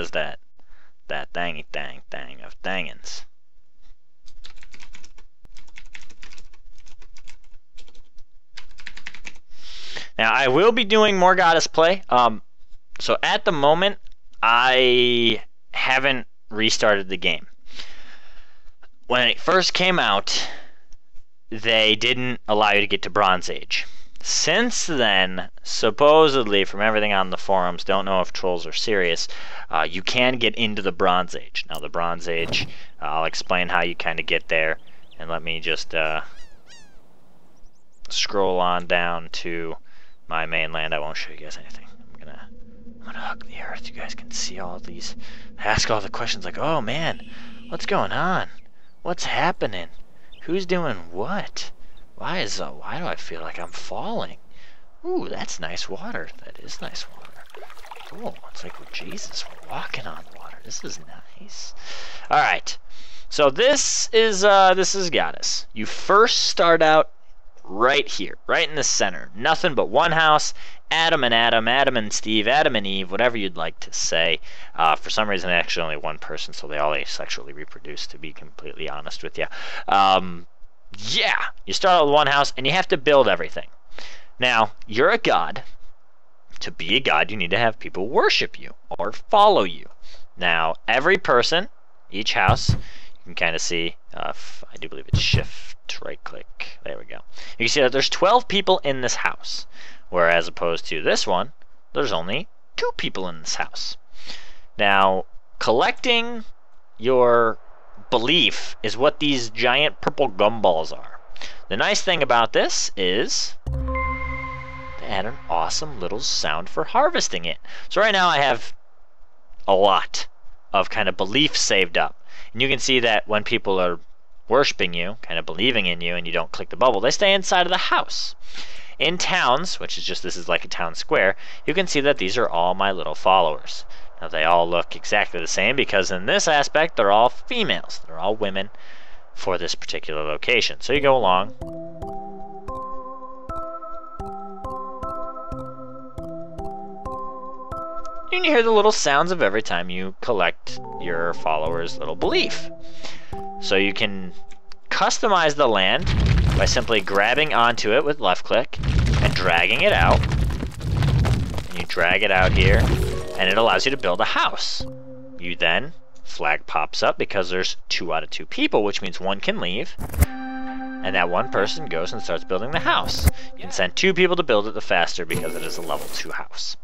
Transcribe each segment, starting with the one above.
does that thangy thing of thangins. Now I will be doing more Godus play. So at the moment I haven't restarted the game. When it first came out, they didn't allow you to get to Bronze Age. Since then, supposedly, from everything on the forums, don't know if trolls are serious, you can get into the Bronze Age. Now, the Bronze Age, I'll explain how you kind of get there, and let me just scroll on down to my mainland. I won't show you guys anything. I'm gonna hug the earth. You guys can see all these, ask all the questions like, oh man, what's going on? What's happening? Who's doing what? Why do I feel like I'm falling? Ooh, that's nice water. That is nice water. Cool. It's like we're Jesus. We're walking on water. This is nice. All right. So this is Godus. You first start out right here, right in the center. Nothing but one house. Adam and Adam, Adam and Steve, Adam and Eve, whatever you'd like to say. For some reason, actually only one person, so they all asexually reproduce, to be completely honest with you. Yeah, you start out with one house, and you have to build everything. Now, you're a god. To be a god, you need to have people worship you or follow you. Now, every person, each house, you can kind of see, I do believe it's shift, right-click. There we go. You can see that there's 12 people in this house, whereas opposed to this one, there's only 2 people in this house. Now, collecting your belief is what these giant purple gumballs are. The nice thing about this is they add an awesome little sound for harvesting it. So right now I have a lot of kind of belief saved up. And you can see that when people are worshiping you, kind of believing in you, and you don't click the bubble, they stay inside of the house. In towns, which is just, this is like a town square, you can see that these are all my little followers. Now they all look exactly the same because in this aspect they're all females. They're all women for this particular location. So you go along. And you hear the little sounds of every time you collect your followers' little belief. So you can customize the land by simply grabbing onto it with left click and dragging it out. And you drag it out here, and it allows you to build a house. You then, flag pops up because there's 2 out of 2 people, which means one can leave, and that one person goes and starts building the house. You can send 2 people to build it the faster because it is a level 2 house.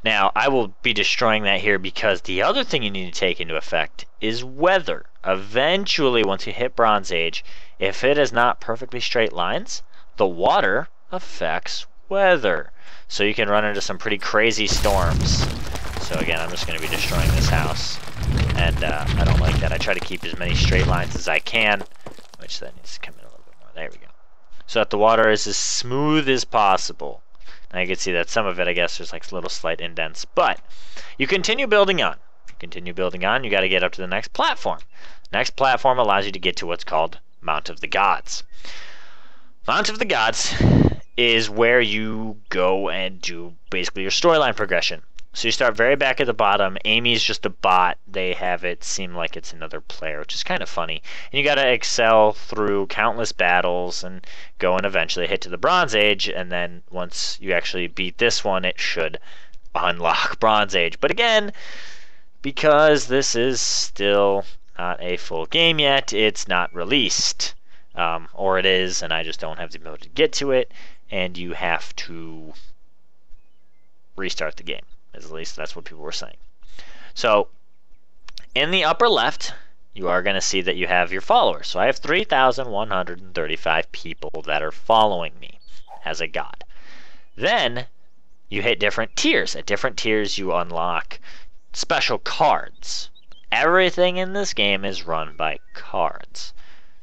Now, I will be destroying that here because the other thing you need to take into effect is weather. Eventually, once you hit Bronze Age, if it is not perfectly straight lines, the water affects weather. So you can run into some pretty crazy storms. So again, I'm just going to be destroying this house. And I don't like that. I try to keep as many straight lines as I can, which then needs to come in a little bit more. There we go. So that the water is as smooth as possible. Now you can see that some of it, I guess, there's like little slight indents. But you continue building on. You continue building on, you got to get up to the next platform. Next platform allows you to get to what's called Mount of the Gods. Mount of the Gods is where you go and do basically your storyline progression. So you start very back at the bottom. Amy's just a bot. They have it seem like it's another player, which is kind of funny. And you got to excel through countless battles and go and eventually hit to the Bronze Age. And then once you actually beat this one, it should unlock Bronze Age. But again, because this is still not a full game yet, it's not released. Or it is, and I just don't have the ability to get to it. And you have to restart the game. At least that's what people were saying. So in the upper left, you are going to see that you have your followers. So I have 3,135 people that are following me as a god. Then you hit different tiers. At different tiers, you unlock special cards. Everything in this game is run by cards.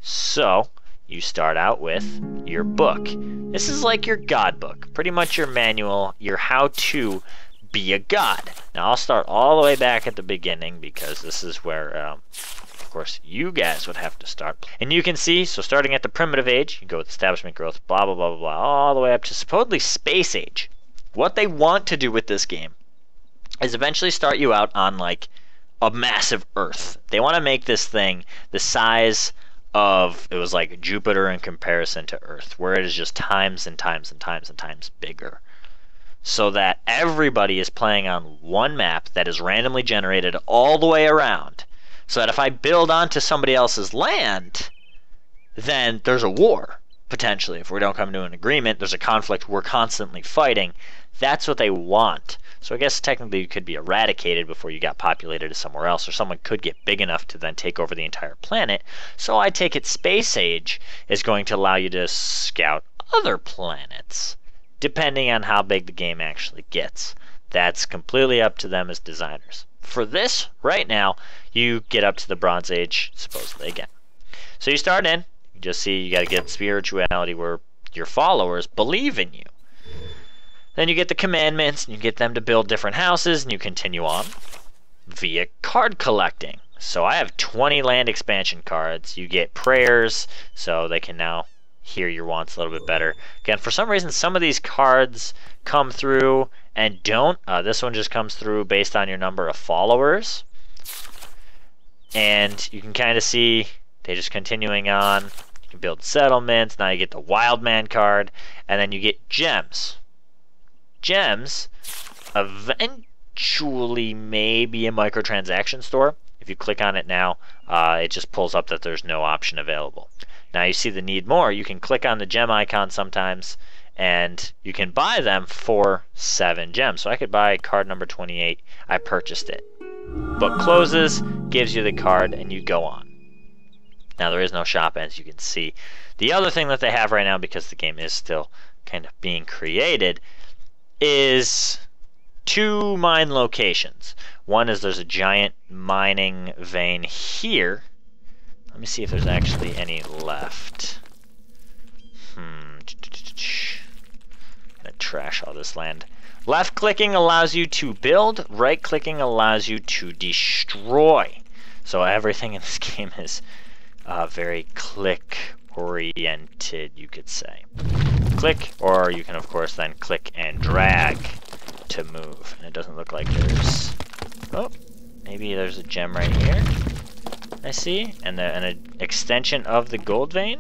So you start out with your book. This is like your god book, pretty much your manual, your how-to be a god. Now I'll start all the way back at the beginning because this is where, of course, you guys would have to start. And you can see, so starting at the primitive age, you go with establishment growth, blah, blah, blah, blah, blah, all the way up to supposedly space age. What they want to do with this game, is eventually start you out on like a massive Earth. They want to make this thing the size of, it was like Jupiter in comparison to Earth, where it is just times and times and times and times bigger. So that everybody is playing on one map that is randomly generated all the way around. So that if I build onto somebody else's land, then there's a war, potentially. If we don't come to an agreement, there's a conflict, we're constantly fighting. That's what they want. So I guess technically you could be eradicated before you got populated somewhere else, or someone could get big enough to then take over the entire planet. So I take it Space Age is going to allow you to scout other planets, depending on how big the game actually gets. That's completely up to them as designers. For this, right now, you get up to the Bronze Age, supposedly, again. So you start in, you just see you got to get spirituality where your followers believe in you. Then you get the commandments, and you get them to build different houses, and you continue on via card collecting. So I have 20 land expansion cards. You get prayers, so they can now hear your wants a little bit better. Again, for some reason, some of these cards come through and don't. This one just comes through based on your number of followers. And you can kind of see they just continuing on. You can build settlements. Now you get the Wild Man card, and then you get gems. Gems eventually may be a microtransaction store. If you click on it now, it just pulls up that there's no option available. Now you see the need more. You can click on the gem icon sometimes, and you can buy them for 7 gems. So I could buy card number 28. I purchased it. Book closes, gives you the card, and you go on. Now there is no shop, as you can see. The other thing that they have right now, because the game is still kind of being created, is 2 mine locations. One is there's a giant mining vein here. Let me see if there's actually any left. Gonna trash all this land. Left clicking allows you to build, right clicking allows you to destroy. So everything in this game is very click oriented, you could say. Click, or you can of course then click and drag to move. And it doesn't look like there's, oh, maybe there's a gem right here. I see, and an extension of the gold vein.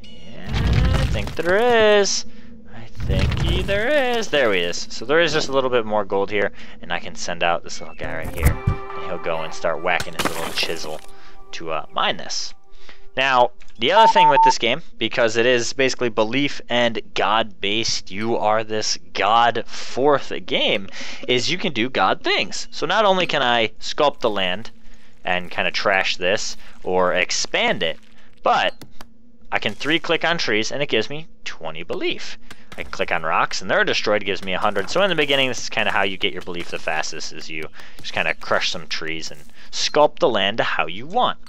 Yeah, I think there is. I think there is. There he is. So there is just a little bit more gold here, and I can send out this little guy right here, and he'll go and start whacking his little chisel to mine this. Now, the other thing with this game, because it is basically belief and God-based, you are this God-fourth game, is you can do God things. So not only can I sculpt the land and kind of trash this or expand it, but I can 3-click on trees and it gives me 20 belief. I can click on rocks and they're destroyed, gives me 100. So in the beginning, this is kind of how you get your belief the fastest, is you just kind of crush some trees and sculpt the land to how you want.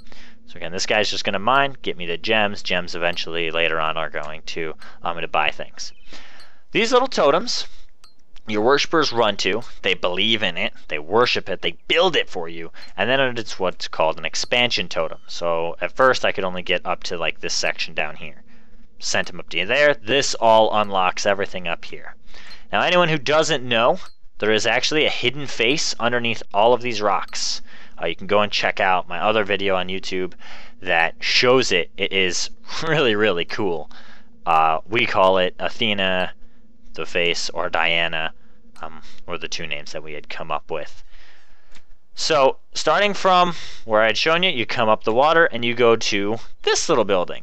So again, this guy's just going to mine, get me the gems. Gems eventually later on are going to buy things. These little totems, your worshippers run to. They believe in it. They worship it. They build it for you. And then it's what's called an expansion totem. So at first I could only get up to like this section down here. Sent him up to there. This all unlocks everything up here. Now anyone who doesn't know, there is actually a hidden face underneath all of these rocks. You can go and check out my other video on YouTube that shows it. It is really, really cool. We call it Athena, the face, or Diana, were the 2 names that we had come up with. So, starting from where I had shown you, you come up the water and you go to this little building.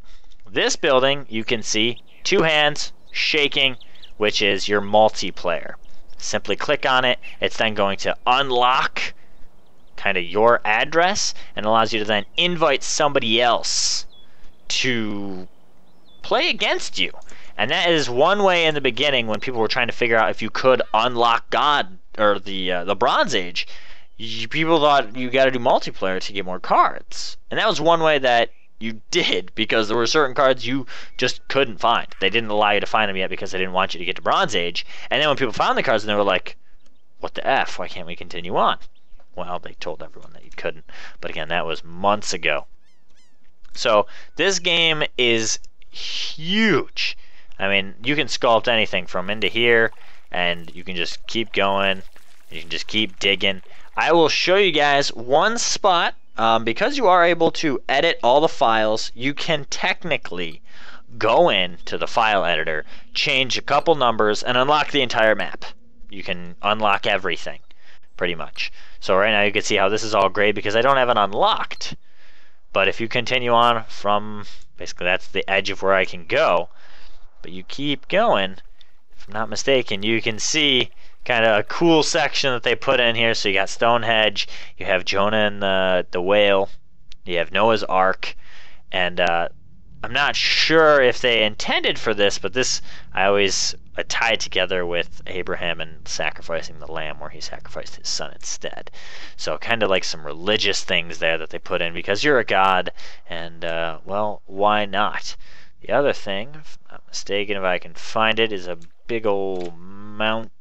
This building, you can see 2 hands shaking, which is your multiplayer. Simply click on it. It's then going to unlock kind of your address and allows you to then invite somebody else to play against you. And that is one way in the beginning when people were trying to figure out if you could unlock God or the Bronze Age. People thought you got to do multiplayer to get more cards. And that was one way that you did, because there were certain cards you just couldn't find. They didn't allow you to find them yet because they didn't want you to get to Bronze Age. And then when people found the cards, and they were like, what the F? Why can't we continue on? Well, they told everyone that you couldn't. But again, that was months ago. So this game is huge. I mean, you can sculpt anything from into here, and you can just keep going. You can just keep digging. I will show you guys one spot. Because you are able to edit all the files, you can technically go into the file editor, change a couple numbers, and unlock the entire map. You can unlock everything, pretty much. So right now you can see how this is all gray because I don't have it unlocked. But if you continue on from, basically that's the edge of where I can go, but you keep going, if I'm not mistaken, you can see kind of a cool section that they put in here. So you got Stonehenge, you have Jonah and the whale, you have Noah's Ark, and I'm not sure if they intended for this, but this I always tie it together with Abraham and sacrificing the lamb, where he sacrificed his son instead. So kind of like some religious things there that they put in because you're a god, and well, why not? The other thing, if I'm not mistaken, if I can find it, is a big old mountain.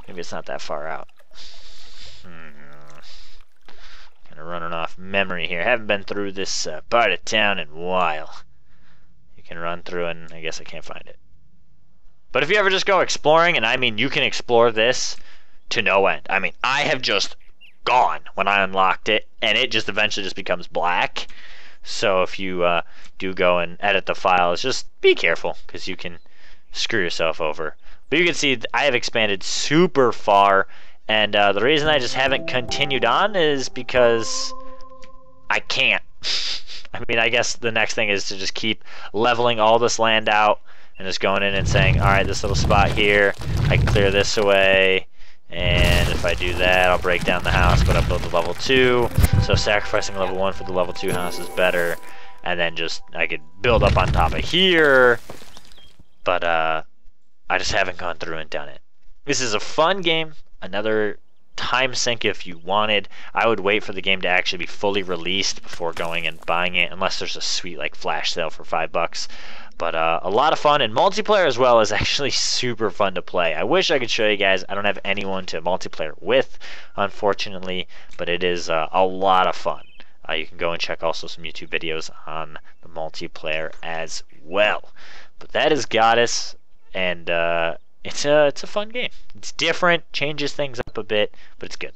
Maybe it's not that far out. Kind of running off memory here. Haven't been through this part of town in a while. You can run through and I guess I can't find it. But if you ever just go exploring, and I mean you can explore this to no end. I mean, I have just gone when I unlocked it, and it just eventually just becomes black. So if you do go and edit the files, just be careful because you can screw yourself over. But you can see I have expanded super far, and the reason I just haven't continued on is because I can't. I mean, I guess the next thing is to just keep leveling all this land out and just going in and saying, alright, this little spot here, I can clear this away, and if I do that, I'll break down the house, but I'll build the level 2, so sacrificing level 1 for the level 2 house is better, and then just, I could build up on top of here, but I just haven't gone through and done it. This is a fun game, another time sink if you wanted. I would wait for the game to actually be fully released before going and buying it, unless there's a sweet like flash sale for $5. But a lot of fun, and multiplayer as well is actually super fun to play. I wish I could show you guys. I don't have anyone to multiplayer with, unfortunately, but it is a lot of fun. You can go and check also some YouTube videos on the multiplayer as well. But that is Godus, and it's a fun game. It's different, changes things up a bit, but it's good.